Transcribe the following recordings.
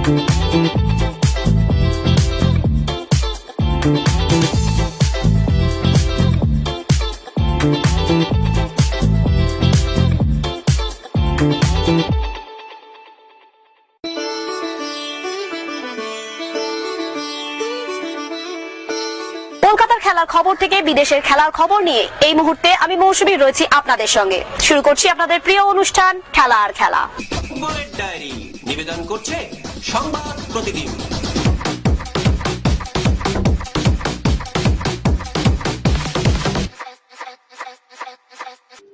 কলকাতার খেলার খবর থেকে বিদেশের খেলার খবর নিয়ে এই মুহূর্তে আমি মৌসুমী রয়েছি আপনাদের সঙ্গে। শুরু করছি আপনাদের প্রিয় অনুষ্ঠান খেলা আর খেলা। ফুটবলের ডায়েরি নিবেদন করছে সংবাদ প্রতিদিন।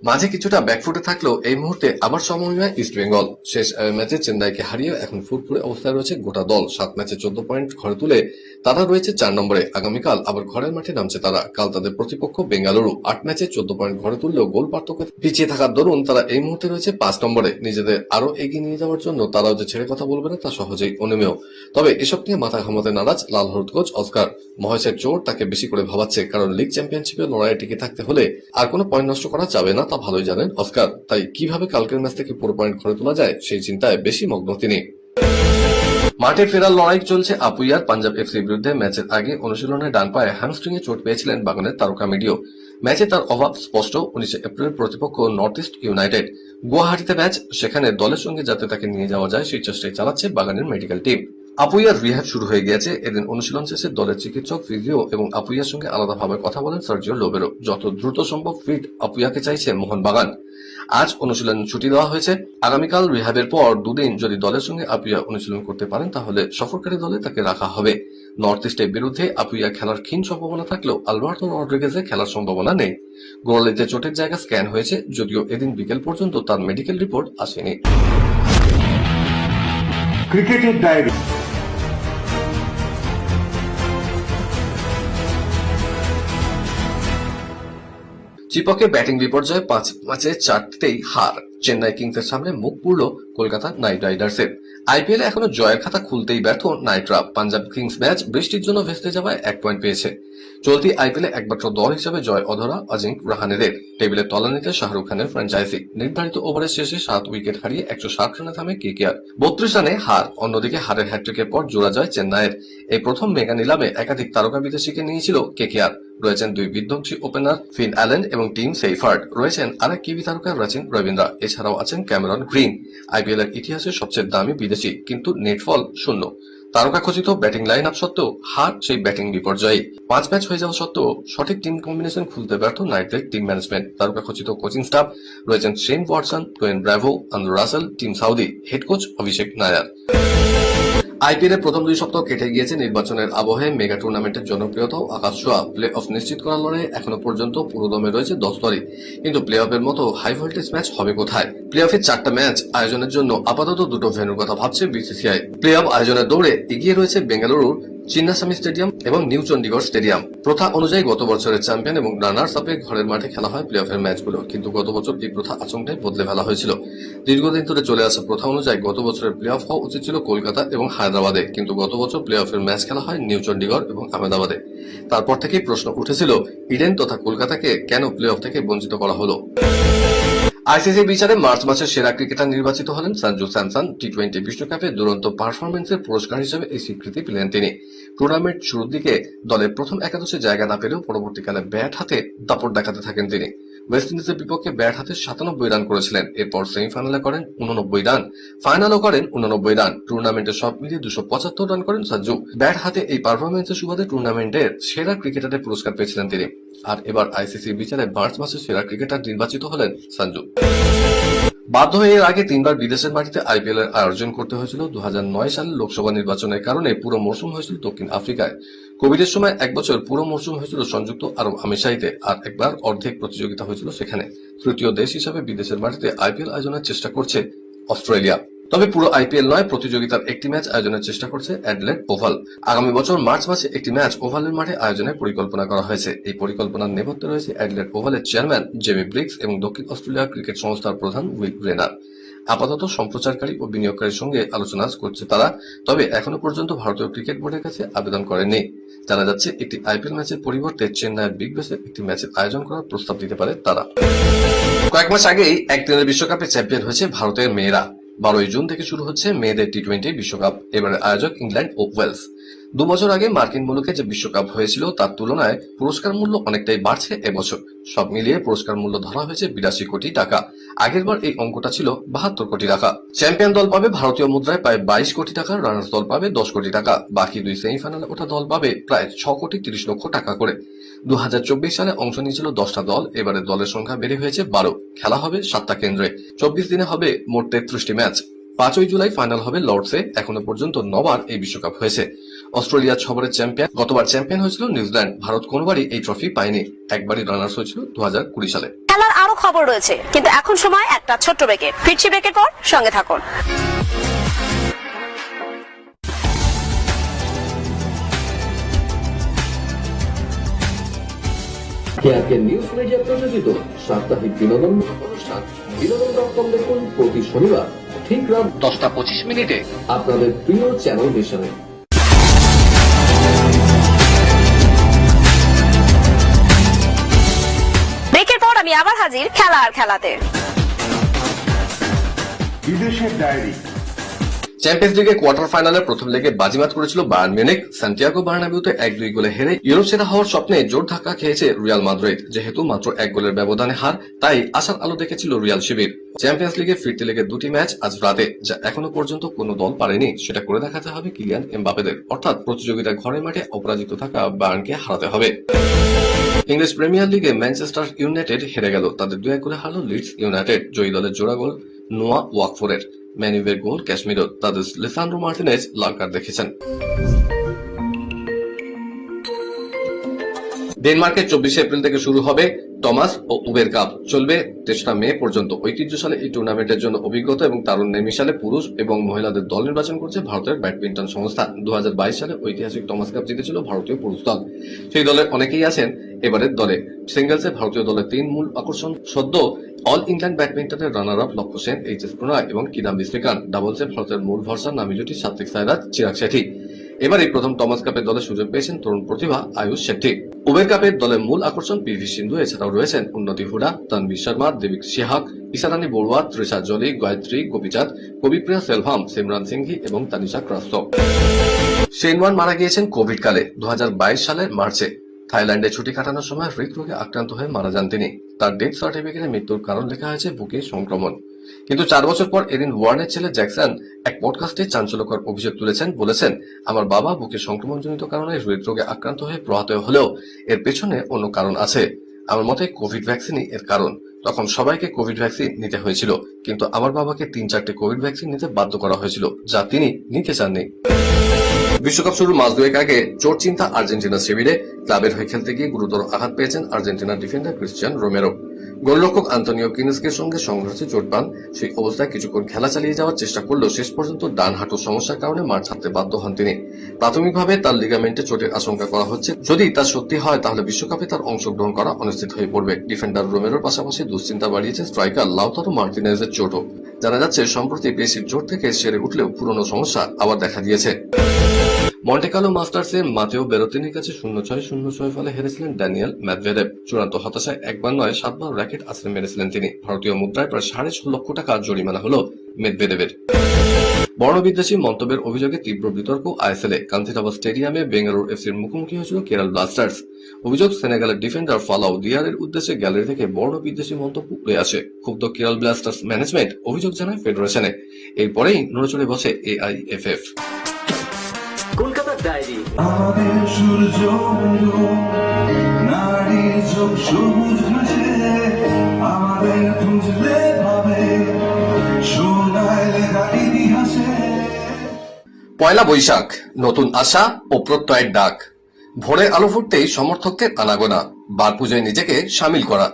মাঝে কিছুটা ব্যাকফুটে থাকলেও এই মুহূর্তে আবার সমন্বয় ইস্ট বেঙ্গল। শেষ ম্যাচে চেন্নাইকে হারিয়ে এখন ফুটফুটে অবস্থায় রয়েছে গোটা দল। 7 ম্যাচে 14 পয়েন্ট ঘরে তুলে তারা রয়েছে 4 নম্বরে। আগামীকাল আবার ঘরের মাঠে নামছে তারা। কাল তাদের প্রতিপক্ষ বেঙ্গালুরু। 8 ম্যাচে 14 পয়েন্ট ঘরে তুললেও গোল পার্থক্য পিছিয়ে থাকার দরুন তারা এই মুহূর্তে রয়েছে 5 নম্বরে। নিজেদের আরো এগিয়ে নিয়ে যাওয়ার জন্য তারাও যে ছেড়ে কথা বলবে না তা সহজেই অনুমেয়। তবে এসব নিয়ে মাথা ঘামাতে নারাজ লাল হলুদ কোচ অস্কার। মহেশের জোর তাকে বেশি করে ভাবাচ্ছে, কারণ লিগ চ্যাম্পিয়নশিপে লড়াইয়ে টিকে থাকতে হলে আর কোনো পয়েন্ট নষ্ট করা যাবে না তা ভালোই জানেন অস্কার। তাই কিভাবে কালকের ম্যাচ থেকে পুরো পয়েন্ট ঘরে তোলা যায় সেই চিন্তায় বেশি মগ্ন তিনি। মাঠে ফেরার লড়াই চলছে আপুইয়ার। পাঞ্জাব এফসির বিরুদ্ধে ম্যাচের আগে অনুশীলনে ডান পায়ে হ্যামস্ট্রিং এ চোট পেয়েছিলেন বাগানের তারকা মিডিও। ম্যাচে তার অভাব স্পষ্ট। 19 এপ্রিলের প্রতিপক্ষ নর্থ ইস্ট ইউনাইটেড। গুয়াহাটিতে ম্যাচ, সেখানে দলের সঙ্গে যাতে তাকে নিয়ে যাওয়া যায় সেই চেষ্টাই চালাচ্ছে বাগানের মেডিকেল টিম। আপুইয়ার রিহ্যাব শুরু হয়ে গিয়েছে। এদিন অনুশীলন শেষে দলের চিকিৎসক, ফিজিও এবং আপুইয়ার সঙ্গে আলাদাভাবে কথা বলেন সার্জিও লোবেরো। যত দ্রুত সম্ভব ফিট আপুইয়াকে চাইছে মোহনবাগান। আজ অনুশীলন ছুটি দেওয়া হয়েছে। আগামীকাল রিহ্যাবের পর দুদিন যদি দলের সঙ্গে আপুইয়া অনুশীলন করতে পারেন তাহলে সফরকারী দলে তাকে রাখা হবে। নর্থ ইস্টের বিরুদ্ধে আপুইয়া খেলার ক্ষীণ সম্ভাবনা থাকলেও আলবার্তো রড্রিগেজের খেলার সম্ভাবনা নেই। গোড়ালিতে চোটের জায়গা স্ক্যান হয়েছে, যদিও এদিন বিকেল পর্যন্ত তার মেডিকেল রিপোর্ট আসেনি। ক্রিকেটের ডায়েরি। চিপকে ব্যাটিং বিপর্যয়ে 5 ম্যাচে 4টেই হার। চেন্নাই কিংসের সামনে মুখ পুরল কলকাতা নাইট রাইডার্সের। আইপিএলে এখনো জয়ের খাতা খুলতেই ব্যর্থ নাইটরা। পাঞ্জাব কিংস ম্যাচ বৃষ্টির জন্য ভেস্তে যাওয়ায় 1 পয়েন্ট পেয়েছে। চলতি আইপিএলে একমাত্র দল হিসেবে জয় অধরা অজিঙ্ক রাহানেদের। টেবিলের তলানিতে শাহরুখ খানের ফ্র্যাঞ্চাইজি। নির্ধারিত ওভারের শেষে 7 উইকেট হারিয়ে 160 রানে থামে কেকেআর। 32 রানে হার। অন্যদিকে হারের হ্যাট্রিকের পর জোড়া জয় চেন্নাইয়ের। এই প্রথম মেগা নিলামে একাধিক তারকা বিদেশিকে নিয়েছিল কেকেআর। রয়েছেন 2 বিধ্বংসী ওপেনার ফিন অ্যালেন এবং টিম সেইফার্ড। রয়েছেন আরেক কিবি তারকা রচিন রবীন্দ্রা। এছাড়াও আছেন ক্যামেরন গ্রিন। আইপিএল এর ইতিহাসে সবচেয়ে দামি বিদেশি, কিন্তু নেটফল 0। তারকা খচিত ব্যাটিং লাইন আপ সত্ত্বেও হার সেই ব্যাটিং বিপর্যয়ে। 5 ম্যাচ হয়ে যাওয়া সত্ত্বেও সঠিক টিম কম্বিনেশন খুলতে ব্যর্থ নাইটদের টিম ম্যানেজমেন্ট। তারকা খচিত কোচিং স্টাফ রয়েছেন Shane Watson, Dwayne Bravo, Andre Russell, Tim Southee, head coach Abhishek Nayar. IPL এর প্রথম 2 সপ্তাহ কেটে গিয়েছে নির্বাচনের আবহে। মেগা টুর্নামেন্টের জনপ্রিয়তাও আকাশ ছোঁয়া। প্লে অফ নিশ্চিত করার লড়াই এখনো পর্যন্ত পুরোদমে রয়েছে 10 দলই। কিন্তু প্লে অফের মতো হাই ভোল্টেজ ম্যাচ হবে কোথায়? প্লে অফের 4টা ম্যাচ আয়োজনের জন্য আপাতত 2টো ভেন্যুর কথা ভাবছে বিসিসিআই। প্লে অফ আয়োজনের দৌড়ে এগিয়ে রয়েছে বেঙ্গালুরুর চিন্নাস্বামী স্টেডিয়াম এবং নিউ চণ্ডীগড় স্টেডিয়াম। প্রথা অনুযায়ী গত বছরের চ্যাম্পিয়ন এবং রানার্স আপে ঘরের মাঠে খেলা হয় প্লে অফের ম্যাচগুলো, কিন্তু গত বছর এই প্রথা আচমকাই বদলে ফেলা হয়েছিল। দীর্ঘদিন ধরে চলে আসা প্রথা অনুযায়ী গত বছরের প্লে অফ হওয়া উচিত ছিল কলকাতা এবং হায়দ্রাবাদে, কিন্তু গত বছর প্লে অফের ম্যাচ খেলা হয় নিউ চণ্ডীগড় এবং আহমেদাবাদে। তারপর থেকেই প্রশ্ন উঠেছিল ইডেন তথা কলকাতাকে কেন প্লে অফ থেকে বঞ্চিত করা হলো। আইসিসি বিচারে মার্চ মাসের সেরা ক্রিকেটার নির্বাচিত হলেন সঞ্জু স্যামসন। টি20 বিশ্বকাপে দুরন্ত পারফরমেন্সের পুরস্কার হিসেবে এই স্বীকৃতি পেলেন তিনি। টুর্নামেন্ট শুরুর দিকে দলের প্রথম একাদশে জায়গা না পেলেও পরবর্তীকালে ব্যাট হাতে দাপট দেখাতে থাকেন তিনি। ওয়েস্ট ইন্ডিজের বিপক্ষে ব্যাট হাতে 97 রান করেছিলেন। এরপর সেমিফাইনালে করেন 89 রান, ফাইনালও করেন 89 রান। টুর্নামেন্টে সব মিলিয়ে 275 রান করেন সঞ্জু। ব্যাট হাতে এই পারফরমেন্সের সুবাদে টুর্নামেন্টের সেরা ক্রিকেটারের পুরস্কার পেয়েছিলেন তিনি। আর এবার আইসিসি বিচারে মার্চ মাসে সেরা ক্রিকেটার নির্বাচিত হলেন সঞ্জু। বাধ্য হয়ে এর আগে 3বার বিদেশের মাটিতে আইপিএল এর আয়োজন করতে হয়েছিল। 2009 সালে লোকসভা নির্বাচনের কারণে পুরো মৌসুম হয়েছিল দক্ষিণ আফ্রিকায়। কোভিডের সময় 1 বছর পুরো মৌসুম হয়েছিল সংযুক্ত আরব আমিরাতে, আর একবার অর্ধেক প্রতিযোগিতা হয়েছিল সেখানে। তৃতীয় দেশ হিসাবে বিদেশের মাটিতে আইপিএল আয়োজনের চেষ্টা করছে অস্ট্রেলিয়া। তবে পুরো আইপিএল নয়, প্রতিযোগিতার একটি ম্যাচ আয়োজনের চেষ্টা করছে অ্যাডলেড ওভাল। আগামী বছর মার্চ মাসে একটি ম্যাচ ওভালের মাঠে আয়োজনের পরিকল্পনা করা হয়েছে। এই পরিকল্পনার নেপথ্যে রয়েছে অ্যাডলেড ওভালের চেয়ারম্যান জেমি ব্রিক্স এবং দক্ষিণ অস্ট্রেলিয়া ক্রিকেট সংস্থার প্রধান উইল রেনার। আপাতত সম্প্রচারকারী ও বিনিয়োগকারীর সঙ্গে আলোচনা করছে তারা, তবে এখনো পর্যন্ত ভারতীয় ক্রিকেট বোর্ডের কাছে আবেদন করেনি। জানা যাচ্ছে একটি আইপিএল ম্যাচের পরিবর্তে চেন্নাইয়ের বিগ বেসে একটি ম্যাচের আয়োজন করার প্রস্তাব দিতে পারে তারা। কয়েক মাস আগেই একদিনের বিশ্বকাপে চ্যাম্পিয়ন হয়েছে ভারতের মেয়েরা। 12 জুন থেকে শুরু হচ্ছে মেয়েদের টি-20 বিশ্বকাপ। এবারে আয়োজক ইংল্যান্ড ও ওয়েলস। 2 বছর আগে মার্কিন মুলুকে যে বিশ্বকাপ হয়েছিল তার তুলনায় পুরস্কার মূল্য অনেকটাই বাড়ছে এবছর। সব মিলিয়ে পুরস্কার মূল্য ধরা হয়েছে 82 কোটি টাকা। আগেরবার এই অঙ্কটা ছিল 72 কোটি টাকা। চ্যাম্পিয়ন দল পাবে ভারতীয় মুদ্রায় প্রায় 22 কোটি টাকা, রানার্স দল পাবে 10 কোটি টাকা। বাকি দুই সেমিফাইনালে ওঠা দল পাবে প্রায় 6 কোটি 30 লক্ষ টাকা করে। 2024 সালে অংশ নিয়েছিল 10টা দল, এবারে দলের সংখ্যা বেড়ে হয়েছে 12। খেলা হবে 7টা কেন্দ্রে। 24 দিনে হবে মোট 33টি ম্যাচ। 5 জুলাই ফাইনাল হবে লর্ডসে। এখনো পর্যন্ত 9বার এই বিশ্বকাপ হয়েছে। অস্ট্রেলিয়া 6 বারের চ্যাম্পিয়ন। গতবার চ্যাম্পিয়ন হয়েছিল নিউজিল্যান্ড। ভারত কোনোবারই এই ট্রফি পায়নি। একবারই রানার্স হয়েছিল 2020 সালে। খেলার আরো খবর রয়েছে, কিন্তু এখন সময় একটা ছোট্ট ব্রেকের। ফিরছি ব্রেকের পর, সঙ্গে থাকুন। কেআরকে নিউজ মিডিয়া প্রযোজিত সাপ্তাহিক বিনোদন অনুষ্ঠান বিনোদন.com দেখুন প্রতি শনিবার ঠিক রাত 10:25 আপনাদের প্রিয় চ্যানেল মিশনে। ব্রেকের পর আমি আবার হাজির খেলা আর খেলাতে। বিদেশের ডায়েরি। চ্যাম্পিয়ন্স লিগে কোয়ার্টার ফাইনালের প্রথম লেগে বাজিমাত করেছিল বায়ার্ন মিউনিখ। সান্টিয়াগো বার্নাবিউতে 1-2 গোলে হেরে ইউরোপ সেরা হওয়ার স্বপ্নে জোর ধাক্কা খেয়েছে রিয়াল মাদ্রিদ। যেহেতু মাত্র 1 গোলের ব্যবধানে হার, তাই আশার আলো দেখেছিল রিয়াল শিবির। চ্যাম্পিয়ন্স লিগে ফিরতি লেগে 2টি ম্যাচ আজ রাতে, যা এখনো পর্যন্ত কোনো দল পারেনি। সেটা করে দেখাতে হবে কিলিয়ান এমবাপেদের। অর্থাৎ প্রতিযোগিতার ঘরের মাঠে অপরাজিত থাকা বায়ার্নকে হারাতে হবে। ইংলিশ প্রিমিয়ার লিগে ম্যানচেস্টার ইউনাইটেড হেরে গেল। তাদের 2-1 গোলে হারল লিডস ইউনাইটেড। জয়ী দলের জোড়া গোল নোয়া ওয়াকফোরের। ম্যানিউয়ের গোল ক্যাশমিরো। তাদের লিসান্ড্রো মার্টিনেজ লাল কার্ড দেখেছেন। ডেনমার্কে 24 এপ্রিল থেকে শুরু হবে টমাস ও উবের কাপ। চলবে 3রা মে পর্যন্ত। ঐতিহ্যশালী এই টুর্নামেন্টের জন্য অভিজ্ঞতা এবং তারুণ্যের মিশালে পুরুষ এবং মহিলাদের দল নির্বাচন করছে ভারতের ব্যাডমিন্টন সংস্থা। 2022 সালে ঐতিহাসিক টমাস কাপ জিতেছিল ভারতীয় পুরুষ দল। সেই দলের অনেকেই আছেন এবারের দলে। সিঙ্গলসে ভারতীয় দলের 3 মূল আকর্ষণ সদ্য অল ইংল্যান্ড ব্যাডমিন্টনের রানার আপ লক্ষ্য সেন, এইচ.এস. প্রণয় এবং কিদাম্বি শ্রীকান্ত। ডাবলসে ভারতের মূল ভরসা নামি জুটি সাত্বিক সাইরাজ, চিরাগ শেঠি। এবারই প্রথম টমাস কাপের দলে সুযোগ পেয়েছেন তরুণ প্রতিভা আয়ুষ শেট্টি। উবের কাপের দলের মূল আকর্ষণ পি.ভি. সিন্ধু। এছাড়াও রয়েছেন উন্নতি হুডা, তানভীর শর্মা, দেবিক সিহাগ, ইশারানী বড়ুয়া, তৃষা জলি, গায়ত্রী, গোপীচাঁদ, কবিপ্রিয়া সেলভাম, সিমরান সিংহি এবং তানিশা ক্রাস্ত। শেন ওয়ার্ন মারা গিয়েছেন কোভিড কালে 2022 সালের মার্চে। থাইল্যান্ডে ছুটি কাটানোর সময় হৃদরোগে আক্রান্ত হয়ে মারা যান তিনি। তার ডেথ সার্টিফিকেটে মৃত্যুর কারণ লেখা হয়েছে বুকে সংক্রমণ। কিন্তু 4 বছর পর এরিন ওয়ার্নের ছেলে জ্যাকসন এক পডকাস্টে চাঞ্চল্যকর অভিযোগ তুলেছেন। বলেছেন, আমার বাবা বুকে সংক্রমণজনিত কারণে হৃদরোগে আক্রান্ত হয়ে প্রয়াত হলেও এর পেছনে অন্য কারণ আছে। আমার মতে কোভিড ভ্যাকসিনই এর কারণ। তখন সবাইকে কোভিড ভ্যাকসিন নিতে হয়েছিল, কিন্তু আমার বাবাকে 3-4টে কোভিড ভ্যাকসিন নিতে বাধ্য করা হয়েছিল, যা তিনি নিতে চাননি। বিশ্বকাপ শুরুর মাস দুয়েক আগে চোট চিন্তা আর্জেন্টিনার শিবিরে। ক্লাবের হয়ে খেলতে গিয়ে গুরুতর আঘাত পেয়েছেন আর্জেন্টিনার ডিফেন্ডার ক্রিশ্চিয়ান রোমেরো। গোলরক্ষক আন্তোনিও কিনস্কের সঙ্গে সংঘর্ষে চোট পান। সেই অবস্থায় কিছুক্ষণ খেলা চালিয়ে যাওয়ার চেষ্টা করলেও শেষ পর্যন্ত ডান হাঁটুর সমস্যার কারণে মাঠ ছাড়তে বাধ্য হন তিনি। প্রাথমিকভাবে তার লিগামেন্টে চোটের আশঙ্কা করা হচ্ছে। যদি তা সত্যি হয় তাহলে বিশ্বকাপে তার অংশগ্রহণ করা অনিশ্চিত হয়ে পড়বে। ডিফেন্ডার রোমেরোর পাশাপাশি দুশ্চিন্তা বাড়িয়েছে স্ট্রাইকার লাউতারো মার্টিনেজের চোটও। জানা যাচ্ছে সম্প্রতি পেশির চোট থেকে সেরে উঠলেও পুরনো সমস্যা আবার দেখা দিয়েছে। মন্টেকার্লো মাস্টার্সে মাতেও বেরোতিনির কাছে 0-6 ফলে হেরেছিলেন ড্যানিয়েল মেদভেদেভ। চূড়ান্ত হতাশায় 1বার নয় 7বার র্যাকেট আছড়ে মেরেছিলেন তিনি। ভারতীয় মুদ্রায় প্রায় 6.5 লক্ষ টাকা জরিমানা হল মেদভেদেবের। বর্ণবিদ্বেষী মন্তব্যের অভিযোগে তীব্র বিতর্ক আইএসএলে। কান্তিরাবা স্টেডিয়ামে বেঙ্গালুরু এফসির মুখোমুখি হয়েছিল কেরল ব্লাস্টার্স। অভিযোগ, সেনেগালের ডিফেন্ডার ফালাউ দিয়ারের উদ্দেশ্যে গ্যালারি থেকে বর্ণবিদ্বেষী মন্তব্য উড়ে আসে। ক্ষুব্ধ কেরল ব্লাস্টার্স ম্যানেজমেন্ট অভিযোগ জানায় ফেডারেশনে। এরপরেই নড়েচড়ে বসে এআইএফএফ। কলকাতার ডায়েরি। আমাদের সূর্য নারীর চোখ সবুজ ঘাসে, আমাদের খুঁজলে ভাবে সোনায় লেখা ইতিহাসে। পয়লা বৈশাখ, নতুন আশা ও প্রত্যয়ের ডাক। ভোরের আলো ফুটতেই সমর্থকদের আনাগোনা, বার পুজোয় নিজেকে সামিল করা।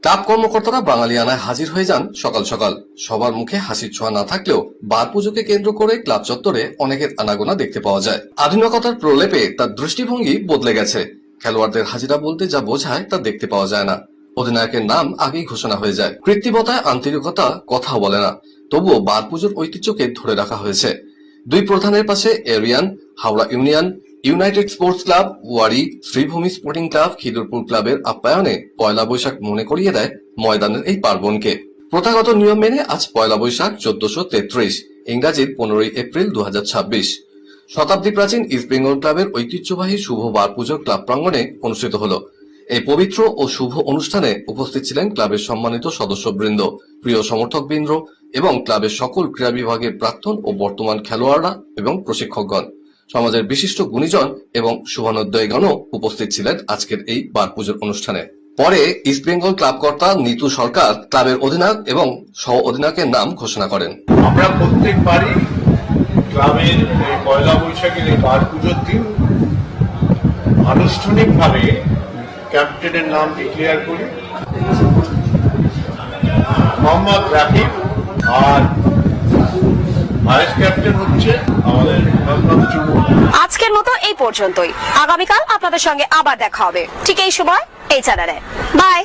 ক্লাব কর্মকর্তারা বাঙালিয়ানায় হাজির হয়ে যান সকাল সকাল। সবার মুখে হাসির ছোঁয়া না থাকলেও বার পুজোকে কেন্দ্র করে ক্লাব চত্বরে অনেকের আনাগোনা দেখতে পাওয়া যায়। আধুনিকতার প্রলেপে তার দৃষ্টিভঙ্গি বদলে গেছে। খেলোয়াড়দের হাজিরা বলতে যা বোঝায় তা দেখতে পাওয়া যায় না। অধিনায়কের নাম আগেই ঘোষণা হয়ে যায়। কৃত্রিমতায় আন্তরিকতা কথাও বলে না। তবুও বার পুজোর ঐতিহ্যকে ধরে রাখা হয়েছে। 2 প্রধানের পাশে Aryan, Howrah Union, United Sports Club, Wari, Sreebhumi Sporting Club, Khidirpur ক্লাবের আপ্যায়নে পয়লা বৈশাখ মনে করিয়ে দেয় ময়দানের এই পার্বণকে। প্রথাগত নিয়ম মেনে আজ পয়লা বৈশাখ 1433, ইংরাজির 15 এপ্রিল 2026 শতাব্দী প্রাচীন ইস্ট বেঙ্গল ক্লাবের ঐতিহ্যবাহী শুভ বার পুজো ক্লাব প্রাঙ্গণে অনুষ্ঠিত হলো। এই পবিত্র ও শুভ অনুষ্ঠানে উপস্থিত ছিলেন ক্লাবের সম্মানিত সদস্যবৃন্দ, প্রিয় সমর্থকবৃন্দ এবং ক্লাবের সকল ক্রীড়া বিভাগের প্রাক্তন ও বর্তমান খেলোয়াড়রা এবং প্রশিক্ষকগণ, সমাজের বিশিষ্ট গুণীজন এবং শুভানুদ্দয়ীগণও উপস্থিত ছিলেন আজকের এই বার পুজোর অনুষ্ঠানে। পরে ইস্ট বেঙ্গল ক্লাব কর্তা নিতু সরকার ক্লাবের অধিনায়ক এবং সহ অধিনায়কের নাম ঘোষণা করেন। আমরা প্রত্যেকবারই ক্লাবের এই পয়লা বৈশাখের এই বার পুজোর দিন আনুষ্ঠানিকভাবে ক্যাপ্টেনের নাম ডিক্লেয়ার করি। মোহাম্মদ রাকিব আর ভাইস ক্যাপ্টেন হচ্ছে আমাদের মোহাম্মদ চুমু। আজকের মতো এই পর্যন্তই। আগামীকাল আপনাদের সঙ্গে আবার দেখা হবে ঠিক এই সময় এই চ্যানেলে। বাই।